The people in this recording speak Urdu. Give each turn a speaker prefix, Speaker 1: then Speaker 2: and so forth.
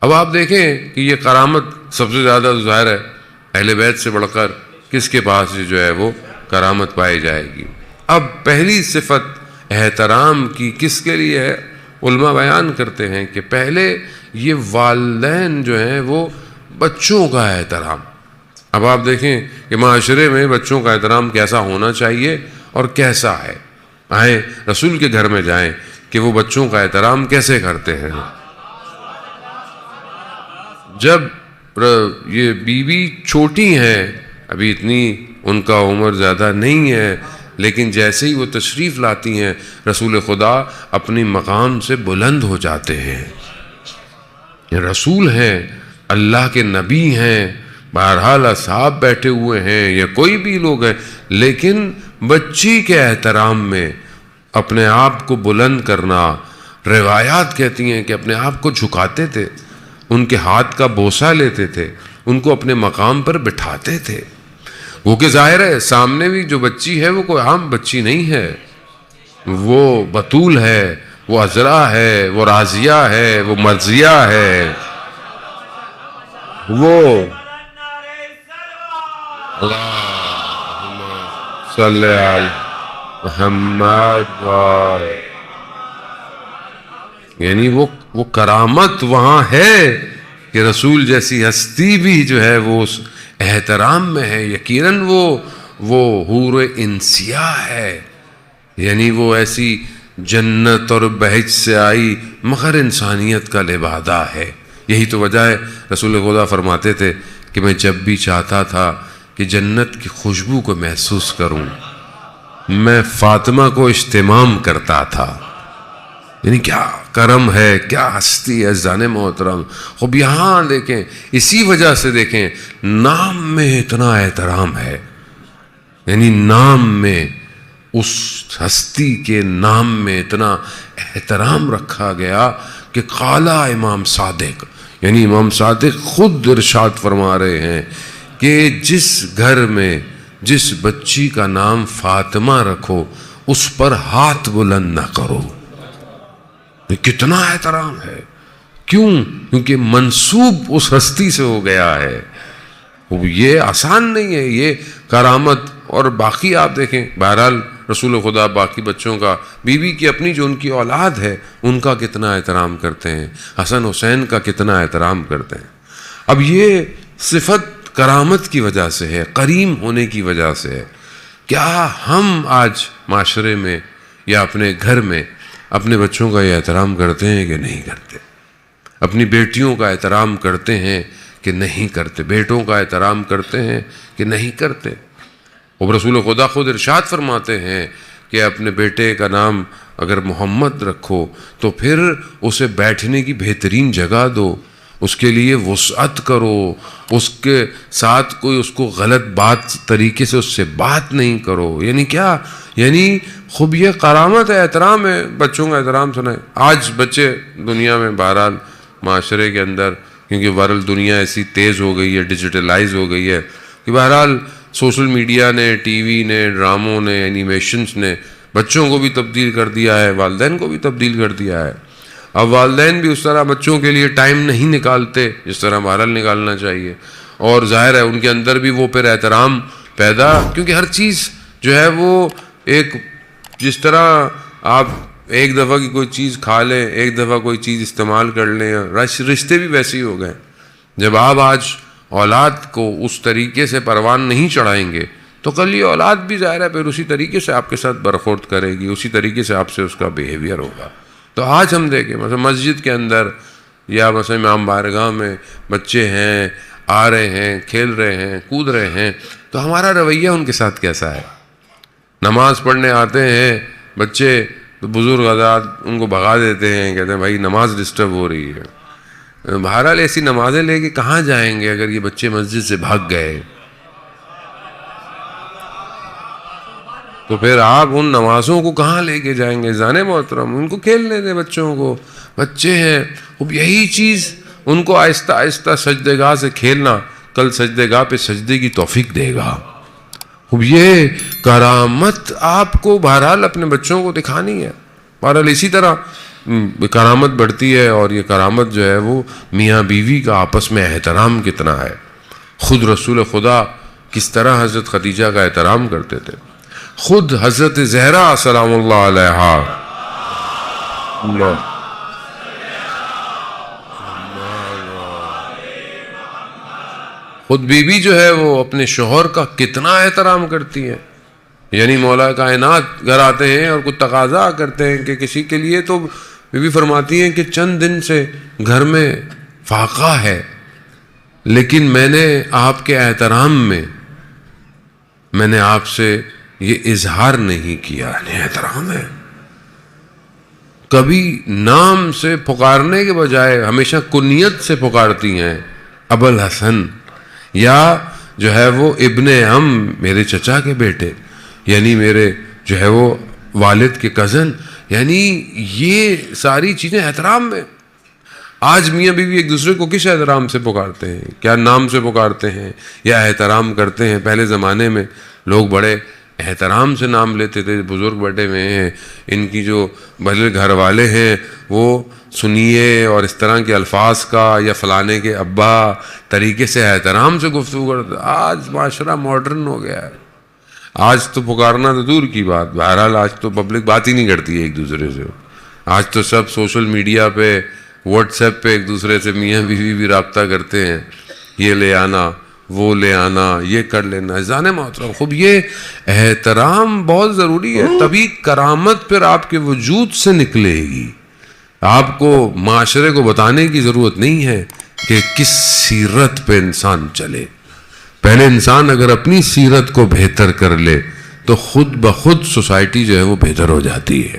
Speaker 1: اب آپ دیکھیں کہ یہ کرامت سب سے زیادہ ظاہر ہے اہل بیت سے بڑھ کر کس کے پاس جو ہے وہ کرامت پائی جائے گی۔ اب پہلی صفت احترام کی کس کے لیے ہے؟ علماء بیان کرتے ہیں کہ پہلے یہ والدین جو ہیں وہ بچوں کا احترام۔ اب آپ دیکھیں کہ معاشرے میں بچوں کا احترام کیسا ہونا چاہیے اور کیسا ہے۔ آئیں رسول کے گھر میں جائیں کہ وہ بچوں کا احترام کیسے کرتے ہیں۔ جب یہ بیوی چھوٹی ہیں، ابھی اتنی ان کا عمر زیادہ نہیں ہے، لیکن جیسے ہی وہ تشریف لاتی ہیں رسول خدا اپنی مقام سے بلند ہو جاتے ہیں۔ یہ رسول ہیں، اللہ کے نبی ہیں، بہرحال اصحاب بیٹھے ہوئے ہیں یا کوئی بھی لوگ ہیں، لیکن بچی کے احترام میں اپنے آپ کو بلند کرنا، روایات کہتی ہیں کہ اپنے آپ کو جھکاتے تھے، ان کے ہاتھ کا بوسہ لیتے تھے، ان کو اپنے مقام پر بٹھاتے تھے۔ وہ کہ ظاہر ہے سامنے بھی جو بچی ہے وہ کوئی عام بچی نہیں ہے، وہ بطول ہے، وہ عذرا ہے، وہ راضیہ ہے، وہ مرضیہ ہے، وہ اللہم صلی علی محمد یعنی وہ کرامت وہاں ہے کہ رسول جیسی ہستی بھی جو ہے وہ اس احترام میں ہے۔ یقیناً وہ حور انسیہ ہے، یعنی وہ ایسی جنت اور بہج سے آئی مگر انسانیت کا لبادہ ہے۔ یہی تو وجہ ہے رسول خدا فرماتے تھے کہ میں جب بھی چاہتا تھا کہ جنت کی خوشبو کو محسوس کروں میں فاطمہ کو اجتمام کرتا تھا۔ یعنی کیا کرم ہے، کیا ہستی ہے زان محترم۔ خوب یہاں دیکھیں، اسی وجہ سے دیکھیں نام میں اتنا احترام ہے، یعنی نام میں اس ہستی کے نام میں اتنا احترام رکھا گیا کہ قال امام صادق، یعنی امام صادق خود ارشاد فرما رہے ہیں کہ جس گھر میں جس بچی کا نام فاطمہ رکھو اس پر ہاتھ بلند نہ کرو۔ کتنا احترام ہے، کیوں؟ کیونکہ منسوب اس ہستی سے ہو گیا ہے۔ یہ آسان نہیں ہے یہ کرامت۔ اور باقی آپ دیکھیں بہرحال رسول خدا باقی بچوں کا، بیوی کی اپنی جو ان کی اولاد ہے ان کا کتنا احترام کرتے ہیں، حسن حسین کا کتنا احترام کرتے ہیں۔ اب یہ صفت کرامت کی وجہ سے ہے، کریم ہونے کی وجہ سے ہے۔ کیا ہم آج معاشرے میں یا اپنے گھر میں اپنے بچوں کا یہ احترام کرتے ہیں کہ نہیں کرتے؟ اپنی بیٹیوں کا احترام کرتے ہیں کہ نہیں کرتے؟ بیٹوں کا احترام کرتے ہیں کہ نہیں کرتے؟ اور رسول خدا خود ارشاد فرماتے ہیں کہ اپنے بیٹے کا نام اگر محمد رکھو تو پھر اسے بیٹھنے کی بہترین جگہ دو، اس کے لیے وسعت کرو، اس کے ساتھ کوئی اس کو غلط بات طریقے سے اس سے بات نہیں کرو۔ یعنی کیا؟ یعنی خوب یہ کرامت ہے، احترام ہے، بچوں کا احترام سنائے۔ آج بچے دنیا میں بہرحال معاشرے کے اندر، کیونکہ بہرحال دنیا ایسی تیز ہو گئی ہے، ڈیجیٹلائز ہو گئی ہے کہ بہرحال سوشل میڈیا نے، ٹی وی نے، ڈراموں نے، اینیمیشنز نے بچوں کو بھی تبدیل کر دیا ہے، والدین کو بھی تبدیل کر دیا ہے۔ اب والدین بھی اس طرح بچوں کے لیے ٹائم نہیں نکالتے جس طرح بہرحال نکالنا چاہیے، اور ظاہر ہے ان کے اندر بھی وہ پھر احترام پیدا، کیونکہ ہر چیز جو ہے وہ ایک، جس طرح آپ ایک دفعہ کی کوئی چیز کھا لیں، ایک دفعہ کوئی چیز استعمال کر لیں، رشتے بھی ویسے ہی ہو گئے۔ جب آپ آج اولاد کو اس طریقے سے پروان نہیں چڑھائیں گے تو کل یہ اولاد بھی ظاہر ہے پھر اسی طریقے سے آپ کے ساتھ برخورد کرے گی، اسی طریقے سے آپ سے اس کا بیہیویئر ہوگا۔ تو آج ہم دیکھیں مثلا مسجد کے اندر یا مثلا امام بارگاہ میں بچے ہیں، آ رہے ہیں، کھیل رہے ہیں، کود رہے ہیں، تو ہمارا رویہ ان کے ساتھ کیسا ہے؟ نماز پڑھنے آتے ہیں بچے تو بزرگ حضرات ان کو بھگا دیتے ہیں، کہتے ہیں بھائی نماز ڈسٹرب ہو رہی ہے۔ بہرحال ایسی نمازیں لے کے کہاں جائیں گے اگر یہ بچے مسجد سے بھاگ گئے؟ تو پھر آپ ان نمازوں کو کہاں لے کے جائیں گے؟ زان محترم ان کو کھیلنے دیں، بچوں کو، بچے ہیں۔ اب یہی چیز ان کو آہستہ آہستہ سجدے گاہ سے کھیلنا کل سجدے گاہ پہ سجدے کی توفیق دے گا۔ اب یہ کرامت آپ کو بہرحال اپنے بچوں کو دکھانی ہے۔ بہرحال اسی طرح کرامت بڑھتی ہے، اور یہ کرامت جو ہے وہ میاں بیوی کا آپس میں احترام کتنا ہے. خود رسول خدا کس طرح حضرت خدیجہ کا احترام کرتے تھے. خود حضرت زہرا سلام اللہ علیہا خود بیوی جو ہے وہ اپنے شوہر کا کتنا احترام کرتی ہے. یعنی مولا کائنات گھر آتے ہیں اور کچھ تقاضا کرتے ہیں کہ کسی کے لیے، تو بیوی فرماتی ہیں کہ چند دن سے گھر میں فاقہ ہے، لیکن میں نے آپ کے احترام میں نے آپ سے یہ اظہار نہیں کیا. احترام ہے. کبھی نام سے پکارنے کے بجائے ہمیشہ کنیت سے پکارتی ہیں، ابو الحسن، یا جو ہے وہ ابن ام، میرے چچا کے بیٹے، یعنی میرے جو ہے وہ والد کے کزن. یعنی یہ ساری چیزیں احترام میں. آج میاں بیوی ایک دوسرے کو کس احترام سے پکارتے ہیں؟ کیا نام سے پکارتے ہیں یا احترام کرتے ہیں؟ پہلے زمانے میں لوگ بڑے احترام سے نام لیتے تھے. بزرگ بیٹھے ہوئے ہیں، ان کی جو بڑے گھر والے ہیں وہ سنیے، اور اس طرح کے الفاظ کا یا فلانے کے ابا طریقے سے احترام سے گفتگو کرتے. آج معاشرہ ماڈرن ہو گیا ہے. آج تو پکارنا تو دور کی بات، بہرحال آج تو پبلک بات ہی نہیں کرتی ہے ایک دوسرے سے. آج تو سب سوشل میڈیا پہ، واٹس ایپ پہ ایک دوسرے سے میاں بیوی بھی رابطہ کرتے ہیں، یہ لے آنا، وہ لے آنا، یہ کر لینا. عزیزان محترم، خوب یہ احترام بہت ضروری ہے، تبھی کرامت پھر آپ کے وجود سے نکلے گی. آپ کو معاشرے کو بتانے کی ضرورت نہیں ہے کہ کس سیرت پہ انسان چلے. پہلے انسان اگر اپنی سیرت کو بہتر کر لے تو خود بخود سوسائٹی جو ہے وہ بہتر ہو جاتی ہے.